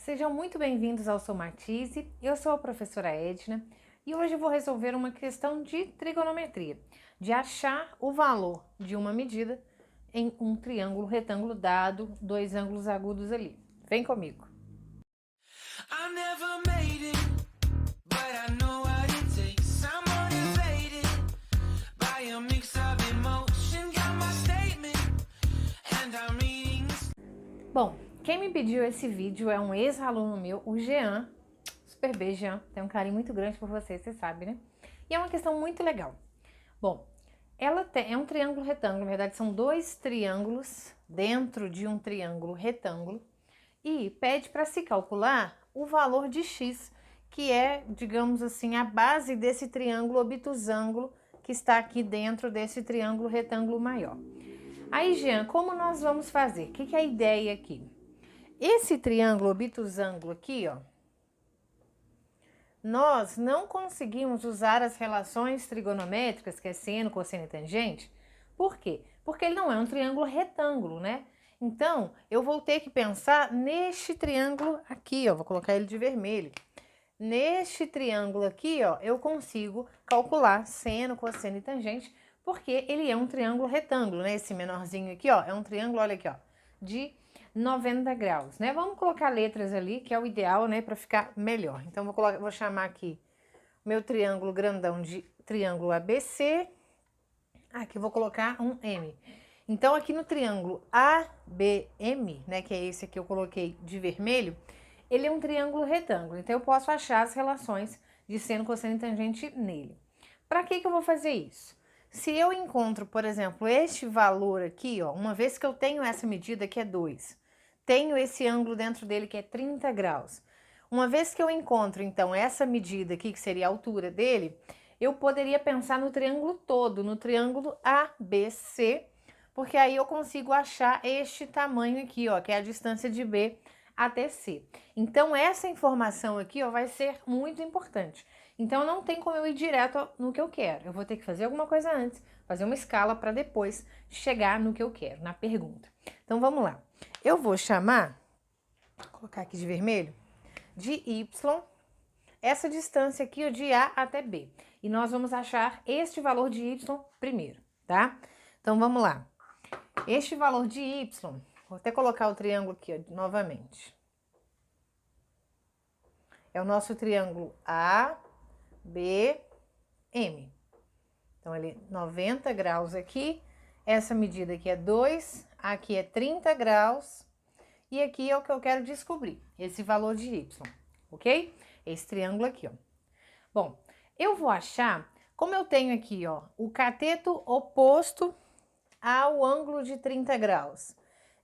Sejam muito bem-vindos ao Somatize. Eu sou a professora Edna e hoje eu vou resolver uma questão de trigonometria, de achar o valor de uma medida em um triângulo retângulo dado dois ângulos agudos ali. Vem comigo. I never made it, but I know what it takes. I'm motivated by a mix of emotion. Got my statement, and I'm reading. Bom, quem me pediu esse vídeo é um ex-aluno meu, o Jean. Super beijo, Jean. Tem um carinho muito grande por você, você sabe, né? E é uma questão muito legal. Bom, é um triângulo retângulo, na verdade são dois triângulos dentro de um triângulo retângulo e pede para se calcular o valor de x, que é, digamos assim, a base desse triângulo obtusângulo que está aqui dentro desse triângulo retângulo maior. Aí, Jean, como nós vamos fazer? O que é a ideia aqui? Esse triângulo obtusângulo aqui, ó, nós não conseguimos usar as relações trigonométricas, que é seno, cosseno e tangente. Por quê? Porque ele não é um triângulo retângulo, né? Então, eu vou ter que pensar neste triângulo aqui, ó, vou colocar ele de vermelho. Neste triângulo aqui, ó, eu consigo calcular seno, cosseno e tangente, porque ele é um triângulo retângulo, né? Esse menorzinho aqui, ó, é um triângulo, olha aqui, ó, de 90 graus, né? Vamos colocar letras ali, que é o ideal, né, para ficar melhor. Então, vou chamar aqui meu triângulo grandão de triângulo ABC. Aqui vou colocar um M. Então, aqui no triângulo ABM, né, que é esse aqui que eu coloquei de vermelho, ele é um triângulo retângulo. Então, eu posso achar as relações de seno, cosseno e tangente nele. Para que eu vou fazer isso? Se eu encontro, por exemplo, este valor aqui, ó, uma vez que eu tenho essa medida que é 2, tenho esse ângulo dentro dele que é 30 graus. Uma vez que eu encontro, então, essa medida aqui, que seria a altura dele, eu poderia pensar no triângulo todo, no triângulo ABC, porque aí eu consigo achar este tamanho aqui, ó, que é a distância de B até C. Então, essa informação aqui, ó, vai ser muito importante. Então, não tem como eu ir direto no que eu quero. Eu vou ter que fazer alguma coisa antes, fazer uma escala para depois chegar no que eu quero, na pergunta. Então, vamos lá. Eu vou chamar, vou colocar aqui de vermelho, de Y, essa distância aqui, ó, de A até B. E nós vamos achar este valor de Y primeiro, tá? Então, vamos lá. Este valor de Y, vou até colocar o triângulo aqui, ó, novamente. É o nosso triângulo ABM. Então, ele é 90 graus aqui. Essa medida aqui é 2, aqui é 30 graus. E aqui é o que eu quero descobrir, esse valor de Y, ok? Esse triângulo aqui, ó. Bom, eu vou achar, como eu tenho aqui, ó, o cateto oposto ao ângulo de 30 graus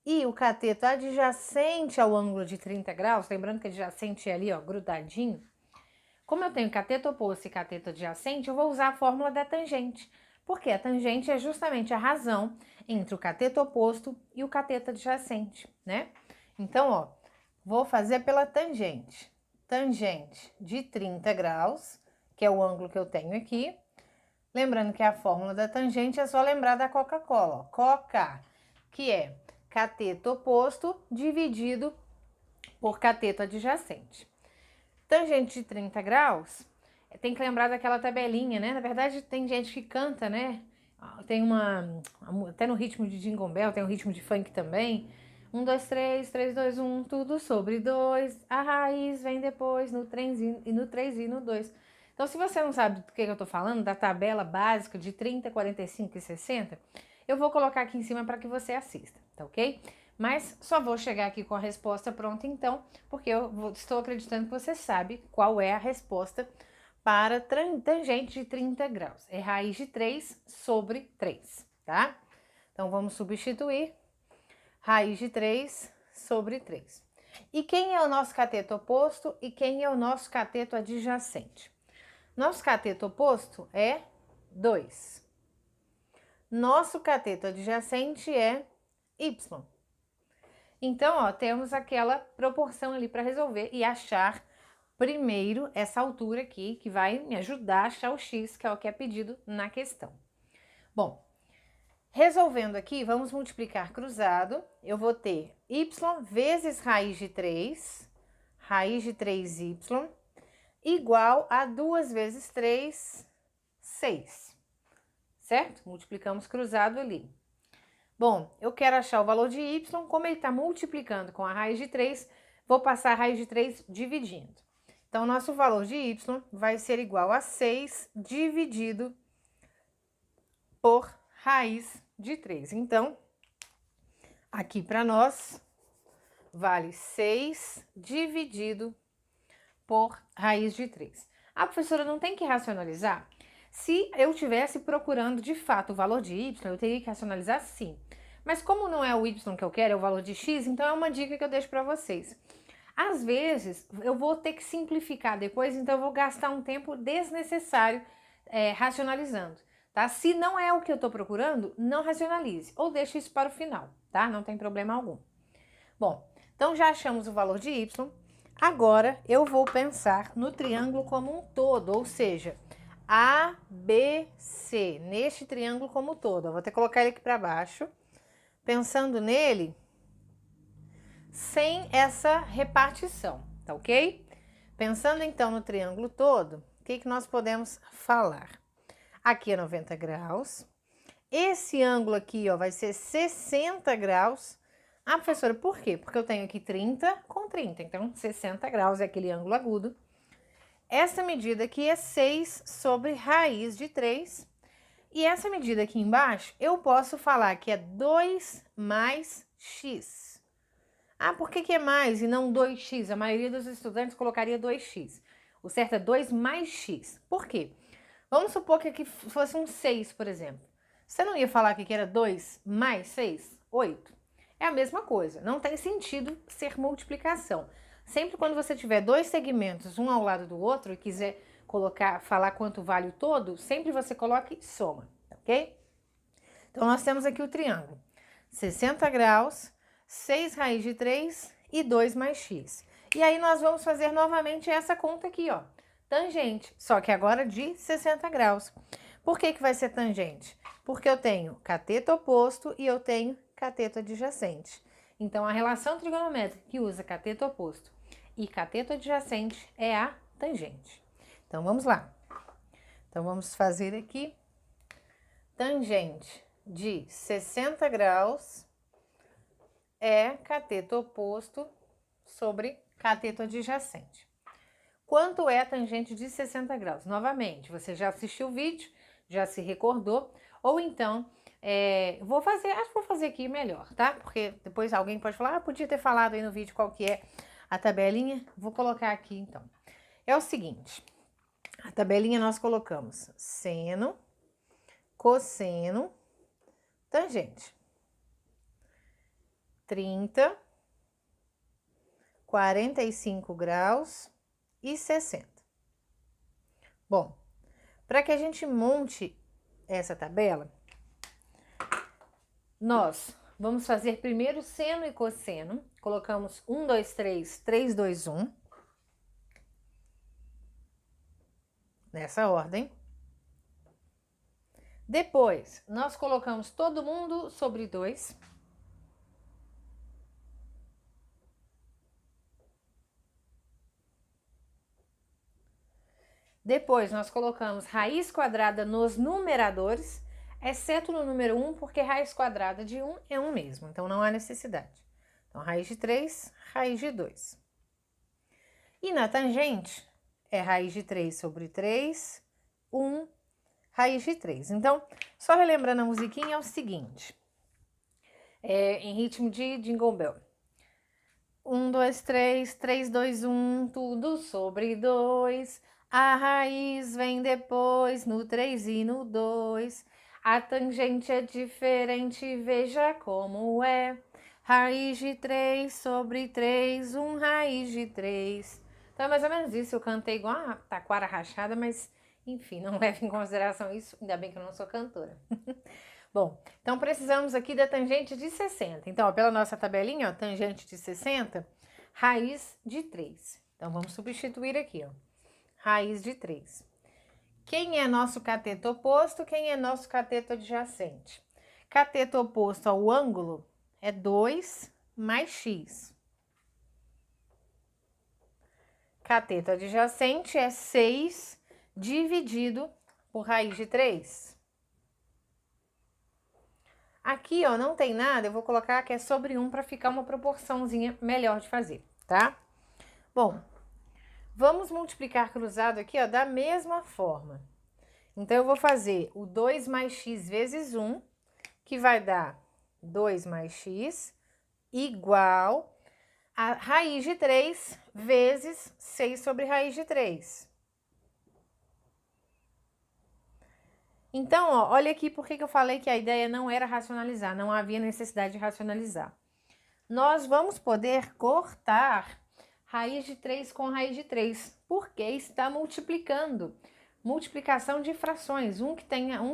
e o cateto adjacente ao ângulo de 30 graus, lembrando que adjacente é ali, ó, grudadinho. Como eu tenho cateto oposto e cateto adjacente, eu vou usar a fórmula da tangente, porque a tangente é justamente a razão entre o cateto oposto e o cateto adjacente, né? Então, ó, vou fazer pela tangente. Tangente de 30 graus, que é o ângulo que eu tenho aqui. Lembrando que a fórmula da tangente é só lembrar da Coca-Cola, ó. Coca, que é cateto oposto dividido por cateto adjacente. Tangente de 30 graus, tem que lembrar daquela tabelinha, né? Na verdade, tem gente que canta, né? Tem até no ritmo de Jingle Bell, tem um ritmo de funk também. 1, 2, 3, 3, 2, 1, tudo sobre 2. A raiz vem depois no 3 e no 2. Então, se você não sabe do que eu tô falando, da tabela básica de 30, 45 e 60, eu vou colocar aqui em cima para que você assista, tá ok? Mas só vou chegar aqui com a resposta pronta então, porque estou acreditando que você sabe qual é a resposta para tangente de 30 graus. É raiz de 3 sobre 3, tá? Então, vamos substituir raiz de 3 sobre 3. E quem é o nosso cateto oposto e quem é o nosso cateto adjacente? Nosso cateto oposto é 2. Nosso cateto adjacente é Y. Então, ó, temos aquela proporção ali para resolver e achar primeiro essa altura aqui, que vai me ajudar a achar o x, que é o que é pedido na questão. Bom, resolvendo aqui, vamos multiplicar cruzado. Eu vou ter y vezes raiz de 3. raiz de 3y, igual a 2 vezes 3, 6. Certo? Multiplicamos cruzado ali. Bom, eu quero achar o valor de y, como ele está multiplicando com a raiz de 3, vou passar a raiz de 3 dividindo. Então, nosso valor de y vai ser igual a 6 dividido por raiz de 3. Então, aqui para nós, vale 6 dividido por raiz de 3. A professora não tem que racionalizar? Se eu estivesse procurando de fato o valor de y, eu teria que racionalizar sim. Mas como não é o y que eu quero, é o valor de x, então é uma dica que eu deixo para vocês. Às vezes, eu vou ter que simplificar depois, então eu vou gastar um tempo desnecessário racionalizando, tá? Se não é o que eu tô procurando, não racionalize, ou deixe isso para o final, tá? Não tem problema algum. Bom, então já achamos o valor de y, agora eu vou pensar no triângulo como um todo, ou seja, ABC, neste triângulo como um todo. Eu vou ter que colocar ele aqui para baixo, pensando nele sem essa repartição, tá ok? Pensando então no triângulo todo, o que nós podemos falar? Aqui é 90 graus, esse ângulo aqui, ó, vai ser 60 graus. Ah, professora, por quê? Porque eu tenho aqui 30 com 30, então 60 graus é aquele ângulo agudo. Essa medida aqui é 6 sobre raiz de 3. E essa medida aqui embaixo, eu posso falar que é 2 mais x. Ah, por que é mais e não 2x? A maioria dos estudantes colocaria 2x. O certo é 2 mais x. Por quê? Vamos supor que aqui fosse um 6, por exemplo. Você não ia falar que era 2 mais 6? 8. É a mesma coisa. Não tem sentido ser multiplicação. Sempre quando você tiver dois segmentos, um ao lado do outro, e quiser falar quanto vale o todo, sempre você coloque soma, ok? Então, nós temos aqui o triângulo. 60 graus, 6 raiz de 3 e 2 mais x. E aí, nós vamos fazer novamente essa conta aqui, ó. Tangente, só que agora de 60 graus. Por que vai ser tangente? Porque eu tenho cateto oposto e eu tenho cateto adjacente. Então, a relação trigonométrica que usa cateto oposto e cateto adjacente é a tangente. Então, vamos lá. Então, vamos fazer aqui tangente de 60 graus é cateto oposto sobre cateto adjacente. Quanto é a tangente de 60 graus? Novamente, você já assistiu o vídeo, já se recordou, ou então, acho que vou fazer aqui melhor, tá? Porque depois alguém pode falar, podia ter falado aí no vídeo qual que é a tabelinha. Vou colocar aqui, então. É o seguinte, a tabelinha nós colocamos seno, cosseno, tangente. 30, 45 graus e 60. Bom, para que a gente monte essa tabela, nós vamos fazer primeiro seno e cosseno. Colocamos 1, 2, 3, 3, 2, 1. Nessa ordem. Depois, nós colocamos todo mundo sobre 2. Depois, nós colocamos raiz quadrada nos numeradores, exceto no número 1, porque raiz quadrada de 1 é 1 mesmo, então não há necessidade. Então, raiz de 3, raiz de 2. E na tangente, é raiz de 3 sobre 3, 1, raiz de 3. Então, só relembrando a musiquinha, é o seguinte, em ritmo de Jingle Bell. 1, 2, 3, 3, 2, 1, tudo sobre 2. A raiz vem depois, no 3 e no 2. A tangente é diferente, veja como é. Raiz de 3 sobre 3, 1 raiz de 3. Então é mais ou menos isso, eu cantei igual a taquara rachada, mas enfim, não leve em consideração isso, ainda bem que eu não sou cantora. Bom, então precisamos aqui da tangente de 60. Então, ó, pela nossa tabelinha, ó, tangente de 60, raiz de 3. Então, vamos substituir aqui, ó. Raiz de 3. Quem é nosso cateto oposto? Quem é nosso cateto adjacente? Cateto oposto ao ângulo é 2 mais x. cateto adjacente é 6 dividido por raiz de 3. Aqui, ó, não tem nada, eu vou colocar que é sobre 1 para ficar uma proporçãozinha melhor de fazer, tá? Bom, vamos multiplicar cruzado aqui, ó, da mesma forma. Então, eu vou fazer o 2 mais x vezes 1, que vai dar 2 mais x, igual a raiz de 3 vezes 6 sobre raiz de 3. Então, ó, olha aqui por que eu falei que a ideia não era racionalizar, não havia necessidade de racionalizar. Nós vamos poder cortar raiz de 3 com raiz de 3, porque está multiplicando. Multiplicação de frações, um que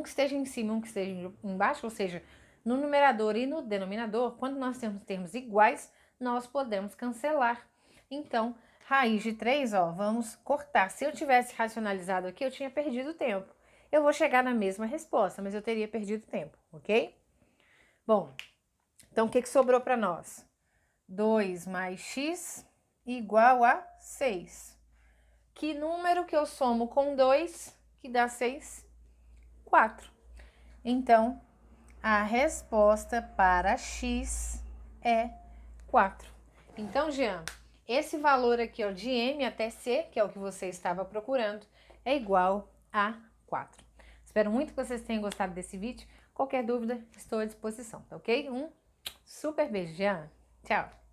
esteja em cima, um que esteja embaixo, ou seja, no numerador e no denominador, quando nós temos termos iguais, nós podemos cancelar. Então, raiz de 3, ó, vamos cortar. Se eu tivesse racionalizado aqui, eu tinha perdido tempo. Eu vou chegar na mesma resposta, mas eu teria perdido tempo, ok? Bom, então o que sobrou para nós? 2 mais x igual a 6. Que número que eu somo com 2 que dá 6? 4. Então, a resposta para x é 4. Então, Jean, esse valor aqui, ó, de m até c, que é o que você estava procurando, é igual a 4. Espero muito que vocês tenham gostado desse vídeo. Qualquer dúvida, estou à disposição, tá ok? Um super beijo, Jean. Tchau!